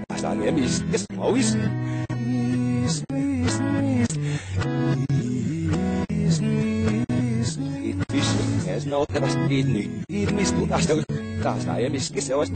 Päästään ja miskes, mauis. Itvis, me ottavasti kiinni. Itmis, kun taas ja miskes, se olisi